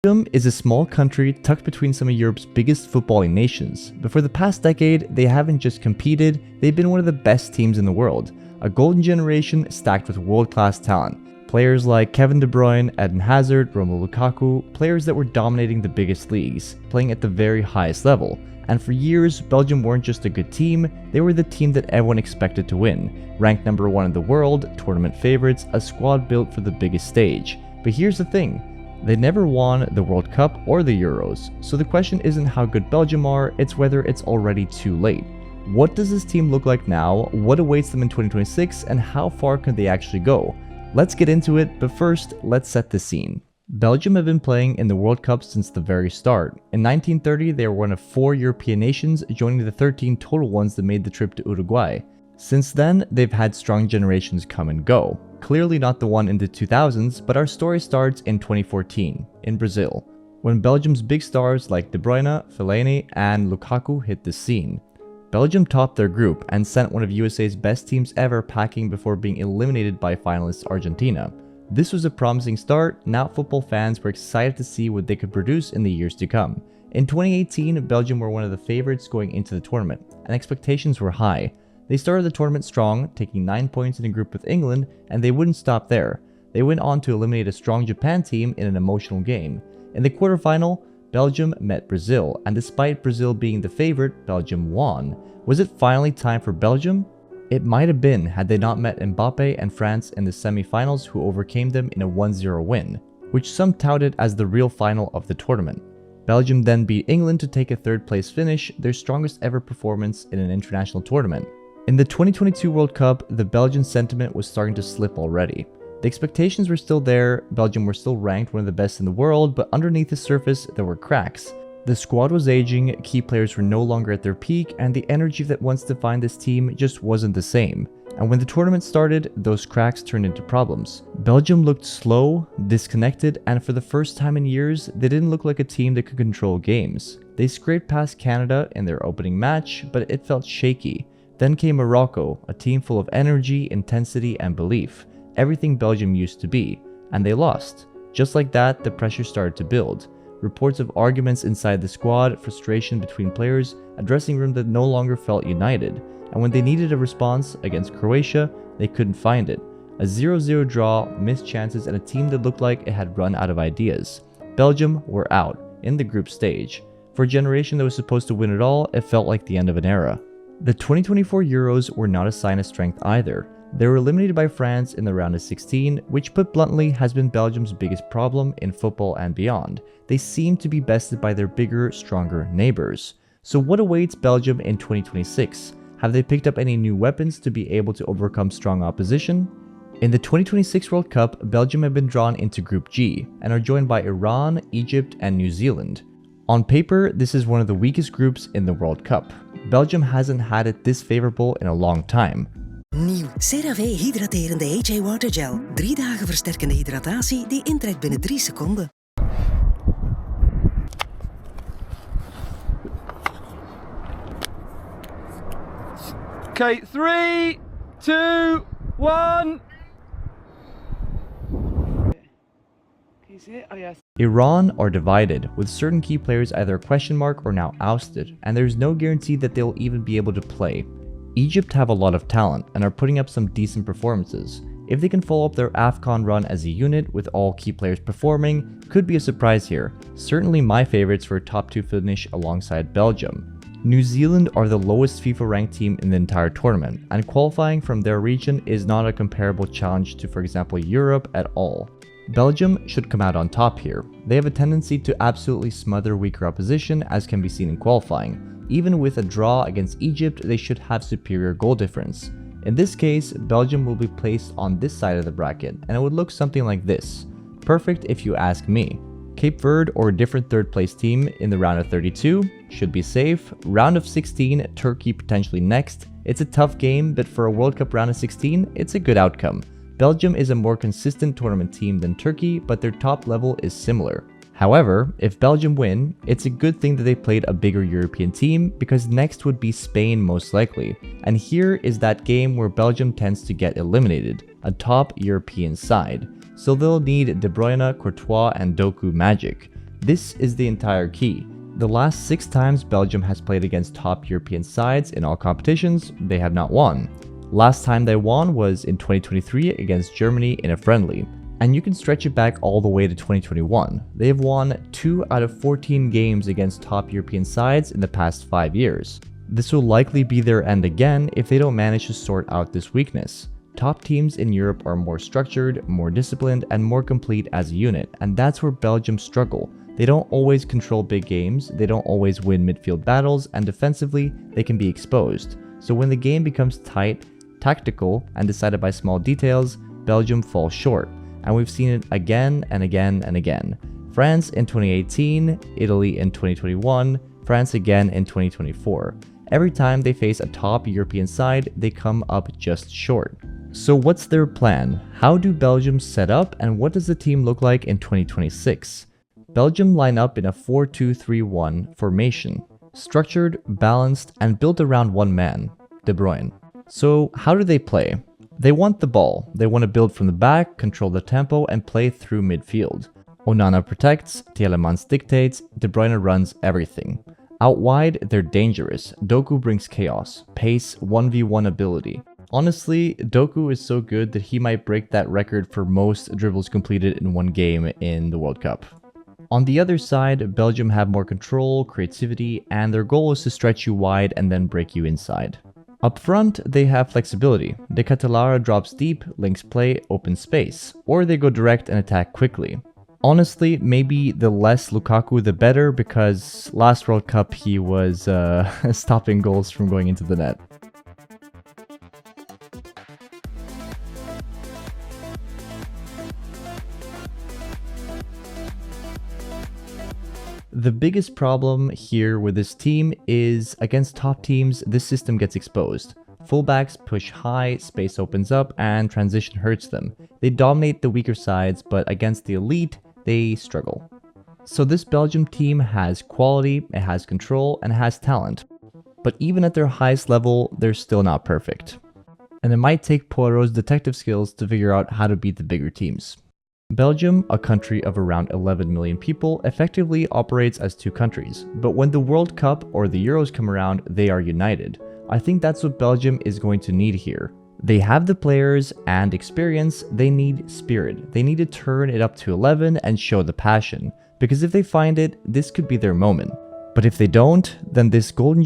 Belgium is a small country tucked between some of Europe's biggest footballing nations, but for the past decade, they haven't just competed, they've been one of the best teams in the world. A golden generation stacked with world-class talent. Players like Kevin De Bruyne, Eden Hazard, Romelu Lukaku, players that were dominating the biggest leagues, playing at the very highest level. And for years, Belgium weren't just a good team, they were the team that everyone expected to win. Ranked number 1 in the world, tournament favorites, a squad built for the biggest stage. But here's the thing, they never won the World Cup or the Euros, so the question isn't how good Belgium are, it's whether it's already too late. What does this team look like now, what awaits them in 2026, and how far can they actually go? Let's get into it, but first, let's set the scene. Belgium have been playing in the World Cup since the very start. In 1930, they were one of 4 European nations, joining the 13 total ones that made the trip to Uruguay. Since then, they've had strong generations come and go. Clearly not the one in the 2000s, but our story starts in 2014, in Brazil, when Belgium's big stars like De Bruyne, Fellaini, and Lukaku hit the scene. Belgium topped their group and sent one of USA's best teams ever packing before being eliminated by finalists Argentina. This was a promising start, now football fans were excited to see what they could produce in the years to come. In 2018, Belgium were one of the favorites going into the tournament, and expectations were high. They started the tournament strong, taking 9 points in a group with England, and they wouldn't stop there. They went on to eliminate a strong Japan team in an emotional game. In the quarterfinal, Belgium met Brazil, and despite Brazil being the favorite, Belgium won. Was it finally time for Belgium? It might have been had they not met Mbappe and France in the semi-finals, who overcame them in a 1-0 win, which some touted as the real final of the tournament. Belgium then beat England to take a 3rd place finish, their strongest ever performance in an international tournament. In the 2022 World Cup, the Belgian sentiment was starting to slip already. The expectations were still there, Belgium were still ranked one of the best in the world, but underneath the surface there were cracks. The squad was aging, key players were no longer at their peak, and the energy that once defined this team just wasn't the same. And when the tournament started, those cracks turned into problems. Belgium looked slow, disconnected, and for the first time in years, they didn't look like a team that could control games. They scraped past Canada in their opening match, but it felt shaky. Then came Morocco, a team full of energy, intensity, and belief. Everything Belgium used to be, and they lost. Just like that, the pressure started to build. Reports of arguments inside the squad, frustration between players, a dressing room that no longer felt united. And when they needed a response against Croatia, they couldn't find it. A 0-0 draw, missed chances, and a team that looked like it had run out of ideas. Belgium were out, in the group stage. For a generation that was supposed to win it all, it felt like the end of an era. The 2024 Euros were not a sign of strength either. They were eliminated by France in the round of 16, which put bluntly has been Belgium's biggest problem in football and beyond. They seem to be bested by their bigger, stronger neighbors. So what awaits Belgium in 2026? Have they picked up any new weapons to be able to overcome strong opposition? In the 2026 World Cup, Belgium have been drawn into Group G and are joined by Iran, Egypt, and New Zealand. On paper, this is one of the weakest groups in the World Cup. Belgium hasn't had it this favorable in a long time. Nieuw CeraVe hydraterende HA Water Gel. 3 dagen versterkende hydratatie die intrekt binnen 3 seconden. Okay, 3, 2, 1. Can you see it? Oh yes. Iran are divided, with certain key players either a question mark or now ousted, and there's no guarantee that they'll even be able to play. Egypt have a lot of talent and are putting up some decent performances. If they can follow up their AFCON run as a unit with all key players performing, could be a surprise here. Certainly my favorites for a top 2 finish alongside Belgium. New Zealand are the lowest FIFA ranked team in the entire tournament, and qualifying from their region is not a comparable challenge to, for example, Europe at all. Belgium should come out on top here. They have a tendency to absolutely smother weaker opposition, as can be seen in qualifying. Even with a draw against Egypt, they should have superior goal difference. In this case, Belgium will be placed on this side of the bracket, and it would look something like this. Perfect if you ask me. Cape Verde or a different 3rd place team in the round of 32 should be safe. Round of 16, Turkey potentially next. It's a tough game, but for a World Cup round of 16, it's a good outcome. Belgium is a more consistent tournament team than Turkey, but their top level is similar. However, if Belgium win, it's a good thing that they played a bigger European team, because next would be Spain most likely. And here is that game where Belgium tends to get eliminated, a top European side. So they'll need De Bruyne, Courtois, and Doku magic. This is the entire key. The last 6 times Belgium has played against top European sides in all competitions, they have not won. Last time they won was in 2023 against Germany in a friendly. And you can stretch it back all the way to 2021. They have won 2 out of 14 games against top European sides in the past 5 years. This will likely be their end again if they don't manage to sort out this weakness. Top teams in Europe are more structured, more disciplined, and more complete as a unit, and that's where Belgium struggle. They don't always control big games, they don't always win midfield battles, and defensively, they can be exposed. So when the game becomes tight, tactical, and decided by small details, Belgium falls short. And we've seen it again and again and again. France in 2018, Italy in 2021, France again in 2024. Every time they face a top European side, they come up just short. So what's their plan? How do Belgium set up, and what does the team look like in 2026? Belgium line up in a 4-2-3-1 formation, structured, balanced, and built around one man, De Bruyne. So how do they play? They want the ball. They want to build from the back, control the tempo, and play through midfield. Onana protects, Tielemans dictates, De Bruyne runs everything. Out wide, they're dangerous. Doku brings chaos, pace, 1v1 ability. Honestly, Doku is so good that he might break that record for most dribbles completed in one game in the World Cup. On the other side, Belgium have more control, creativity, and their goal is to stretch you wide and then break you inside. Up front, they have flexibility. De Ketelaere drops deep, links play, open space, or they go direct and attack quickly. Honestly, maybe the less Lukaku the better, because last World Cup he was stopping goals from going into the net. The biggest problem here with this team is against top teams, this system gets exposed. Fullbacks push high, space opens up, and transition hurts them. They dominate the weaker sides, but against the elite, they struggle. So this Belgium team has quality, it has control, and it has talent. But even at their highest level, they're still not perfect. And it might take Poirot's detective skills to figure out how to beat the bigger teams. Belgium, a country of around 11 million people, effectively operates as 2 countries. But when the World Cup or the Euros come around, they are united. I think that's what Belgium is going to need here. They have the players and experience, they need spirit. They need to turn it up to 11 and show the passion. Because if they find it, this could be their moment. But if they don't, then this golden